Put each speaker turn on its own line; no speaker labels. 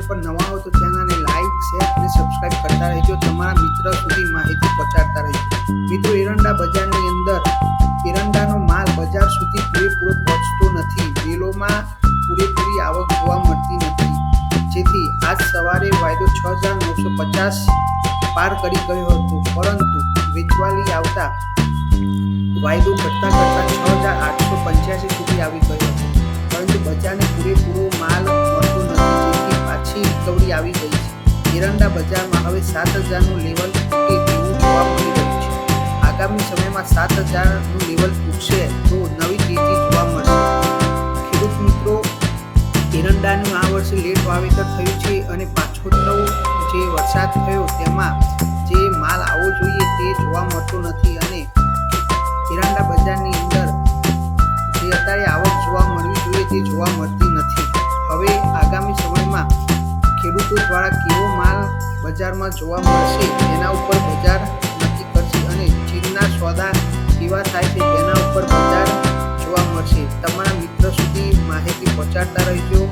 પર નવા હો તો ચેનલને લાઈક, શેર અને સબસ્ક્રાઇબ કરતા રહેજો. તમારા મિત્ર સુધી માહિતી પહોંચાડતા રહેજો. મિત્રો, એરંડા બજારની અંદર એરંડાનો માલ બજાર સુધી પૂરેપૂરો પહોંચતો નથી. વેલોમાં પૂરેપૂરી આવક જોવા મળતી નથી, જેથી આજ સવારે વાયદો 6,950 પાર કરી ગયો હતો, પરંતુ વેચવાલી આવતા વાયદો કરતા 6,885 સુધી આવી ગયો હતો. પરંતુ બજારને પૂરેપૂરો માલ મળતો નથી, જેથી પાછી રિકવરી આવી ગઈ છે. એરંડા બજારમાં હવે 7,000નું લેવલ તૂટે તેવું જોવા મળી રહ્યું છે. આગામી સમયમાં 7,000નું લેવલ તૂટશે તો નવી તેજી જોવા મળશે. ખેડૂત મિત્રો, એરંડાનું આ વર્ષે લેટ વાવેતર થયું છે અને પાછોતરો જે વરસાદ થયો તેમાં જે માલ આવવો જોઈએ તે જોવા મળતો નથી અને એરંડા બજારની અંદર જે અત્યારે આવક જોવા મળવી જોઈએ તે જોવા મળતી નથી. હવે આગામી સમયમાં ખેડૂતો દ્વારા કેવો માલ બજારમાં જોવા મળશે તેના ઉપર બજાર નક્કી કરશે અને ચીનના સોદા કેવા થાય છે તેના ઉપર બજાર જોવા મળશે. તમારા મિત્ર સુધી માહિતી પહોંચાડતા રહેજો.